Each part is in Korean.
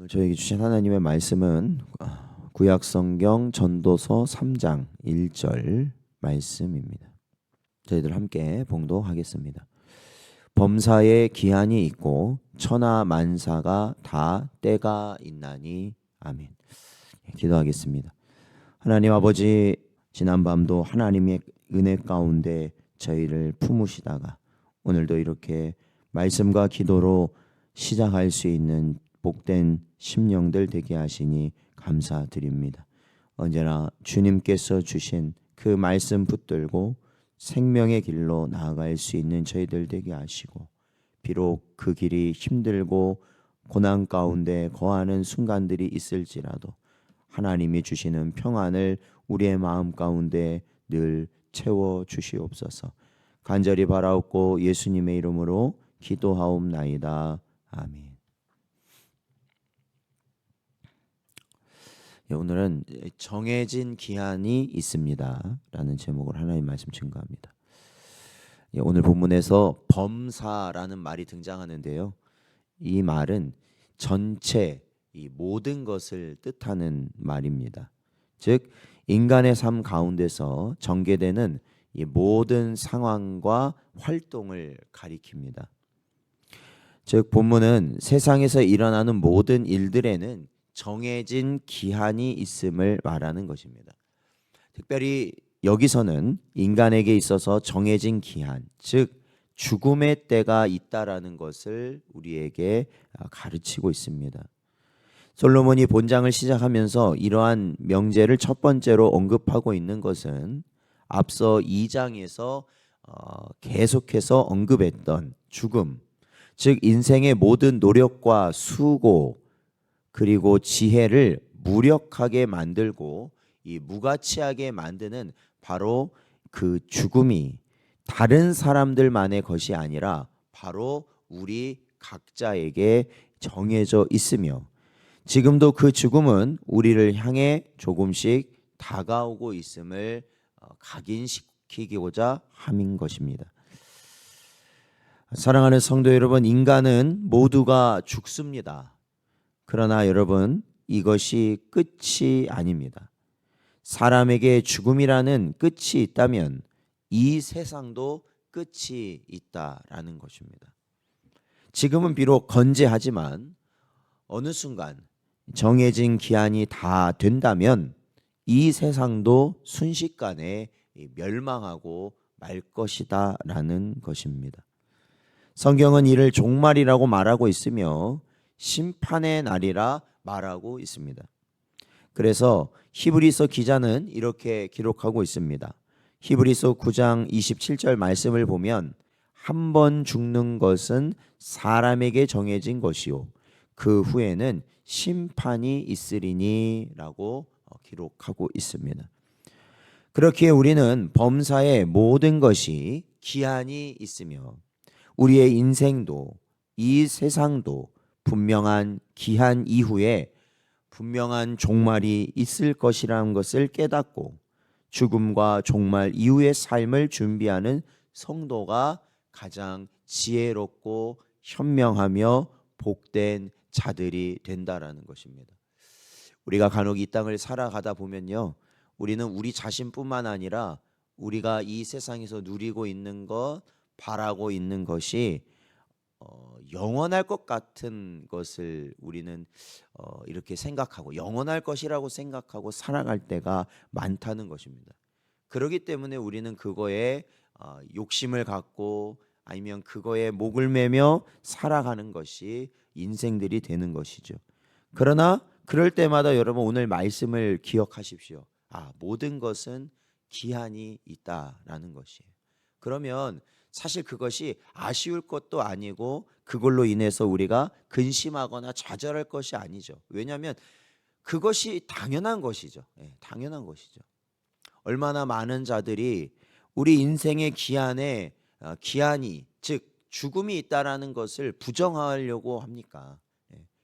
오늘 저에게 주신 하나님의 말씀은 구약성경 전도서 3장 1절 말씀입니다. 저희들 함께 봉독하겠습니다. 범사에 기한이 있고 천하 만사가 다 때가 있나니 아멘. 기도하겠습니다. 하나님 아버지, 지난밤도 하나님의 은혜 가운데 저희를 품으시다가 오늘도 이렇게 말씀과 기도로 시작할 수 있는 복된 심령들 되게 하시니 감사드립니다. 언제나 주님께서 주신 그 말씀 붙들고 생명의 길로 나아갈 수 있는 저희들 되게 하시고, 비록 그 길이 힘들고 고난 가운데 거하는 순간들이 있을지라도 하나님이 주시는 평안을 우리의 마음 가운데 늘 채워 주시옵소서. 간절히 바라옵고 예수님의 이름으로 기도하옵나이다. 아멘. 오늘은 정해진 기한이 있습니다 라는 제목으로 하나님 말씀 증거합니다. 오늘 본문에서 범사라는 말이 등장하는데요, 이 말은 전체, 이 모든 것을 뜻하는 말입니다. 즉 인간의 삶 가운데서 전개되는 이 모든 상황과 활동을 가리킵니다. 즉 본문은 세상에서 일어나는 모든 일들에는 정해진 기한이 있음을 말하는 것입니다. 특별히 여기서는 인간에게 있어서 정해진 기한, 즉 죽음의 때가 있다라는 것을 우리에게 가르치고 있습니다. 솔로몬이 본장을 시작하면서 이러한 명제를 첫 번째로 언급하고 있는 것은 앞서 2장에서 계속해서 언급했던 죽음, 즉 인생의 모든 노력과 수고 그리고 지혜를 무력하게 만들고 이 무가치하게 만드는 바로 그 죽음이 다른 사람들만의 것이 아니라 바로 우리 각자에게 정해져 있으며, 지금도 그 죽음은 우리를 향해 조금씩 다가오고 있음을 각인시키고자 함인 것입니다. 사랑하는 성도 여러분, 인간은 모두가 죽습니다. 그러나 여러분, 이것이 끝이 아닙니다. 사람에게 죽음이라는 끝이 있다면 이 세상도 끝이 있다라는 것입니다. 지금은 비록 건재하지만 어느 순간 정해진 기한이 다 된다면 이 세상도 순식간에 멸망하고 말 것이다 라는 것입니다. 성경은 이를 종말이라고 말하고 있으며 심판의 날이라 말하고 있습니다. 그래서 히브리서 기자는 이렇게 기록하고 있습니다. 히브리서 9장 27절 말씀을 보면 한 번 죽는 것은 사람에게 정해진 것이요 그 후에는 심판이 있으리니 라고 기록하고 있습니다. 그렇기에 우리는 범사의 모든 것이 기한이 있으며 우리의 인생도 이 세상도 분명한 기한 이후에 분명한 종말이 있을 것이라는 것을 깨닫고 죽음과 종말 이후의 삶을 준비하는 성도가 가장 지혜롭고 현명하며 복된 자들이 된다라는 것입니다. 우리가 간혹 이 땅을 살아가다 보면요, 우리는 우리 자신뿐만 아니라 우리가 이 세상에서 누리고 있는 것, 바라고 있는 것이 영원할 것 같은 것을 우리는 이렇게 생각하고 영원할 것이라고 생각하고 살아갈 때가 많다는 것입니다. 그렇기 때문에 우리는 그거에 욕심을 갖고 아니면 그거에 목을 매며 살아가는 것이 인생들이 되는 것이죠. 그러나 그럴 때마다 여러분 오늘 말씀을 기억하십시오. 모든 것은 기한이 있다라는 것이에요. 그러면 사실 그것이 아쉬울 것도 아니고 그걸로 인해서 우리가 근심하거나 좌절할 것이 아니죠. 왜냐하면 그것이 당연한 것이죠. 당연한 것이죠. 얼마나 많은 자들이 우리 인생의 기한이 즉 죽음이 있다라는 것을 부정하려고 합니까?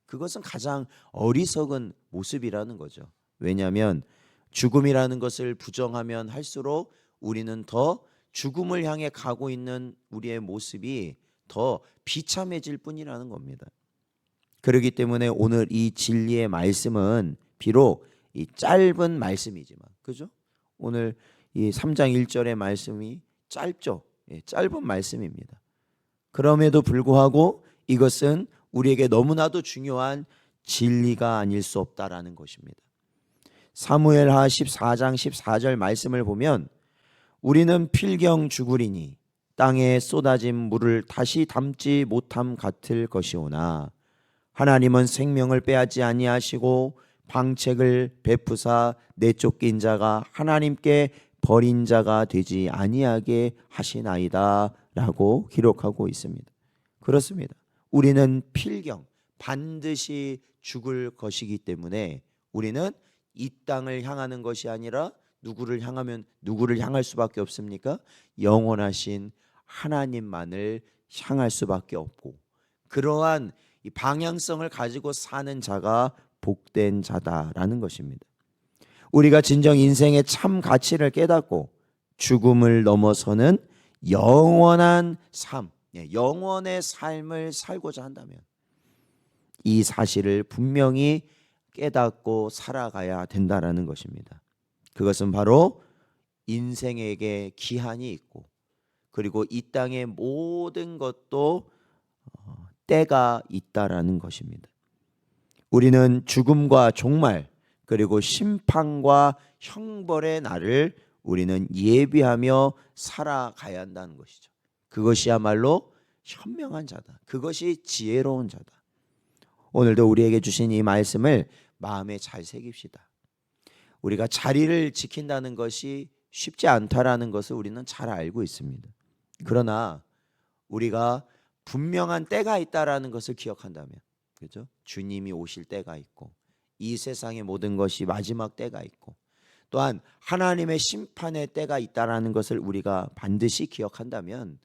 그것은 가장 어리석은 모습이라는 거죠. 왜냐하면 죽음이라는 것을 부정하면 할수록 우리는 더 죽음을 향해 가고 있는 우리의 모습이 더 비참해질 뿐이라는 겁니다. 그렇기 때문에 오늘 이 진리의 말씀은 비록 이 짧은 말씀이지만, 그죠? 오늘 이 3장 1절의 말씀이 짧죠. 예, 짧은 말씀입니다. 그럼에도 불구하고 이것은 우리에게 너무나도 중요한 진리가 아닐 수 없다라는 것입니다. 사무엘하 14장 14절 말씀을 보면 우리는 필경 죽으리니 땅에 쏟아진 물을 다시 담지 못함 같을 것이오나 하나님은 생명을 빼앗지 아니하시고 방책을 베푸사 내쫓긴 자가 하나님께 버린 자가 되지 아니하게 하시나이다 라고 기록하고 있습니다. 그렇습니다. 우리는 필경 반드시 죽을 것이기 때문에 우리는 이 땅을 향하는 것이 아니라 누구를 향할 수밖에 없습니까? 영원하신 하나님만을 향할 수밖에 없고, 그러한 이 방향성을 가지고 사는 자가 복된 자다라는 것입니다. 우리가 진정 인생의 참 가치를 깨닫고 죽음을 넘어서는 영원한 삶, 영원의 삶을 살고자 한다면 이 사실을 분명히 깨닫고 살아가야 된다라는 것입니다. 그것은 바로 인생에게 기한이 있고, 그리고 이 땅의 모든 것도 때가 있다라는 것입니다. 우리는 죽음과 종말, 그리고 심판과 형벌의 날을 우리는 예비하며 살아가야 한다는 것이죠. 그것이야말로 현명한 자다. 그것이 지혜로운 자다. 오늘도 우리에게 주신 이 말씀을 마음에 잘 새깁시다. 우리가 자리를 지킨다는 것이 쉽지 않다라는 것을 우리는 잘 알고 있습니다. 그러나 우리가 분명한 때가 있다라는 것을 기억한다면, 그렇죠? 주님이 오실 때가 있고, 이 세상의 모든 것이 마지막 때가 있고, 또한 하나님의 심판의 때가 있다라는 것을 우리가 반드시 기억한다면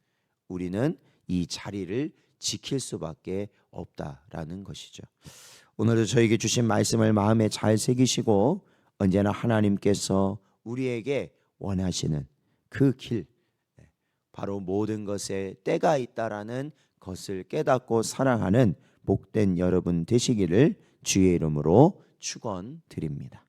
우리는 이 자리를 지킬 수밖에 없다라는 것이죠. 오늘도 저에게 주신 말씀을 마음에 잘 새기시고 언제나 하나님께서 우리에게 원하시는 그 길, 바로 모든 것에 때가 있다라는 것을 깨닫고 살아가는 복된 여러분 되시기를 주의 이름으로 축원드립니다.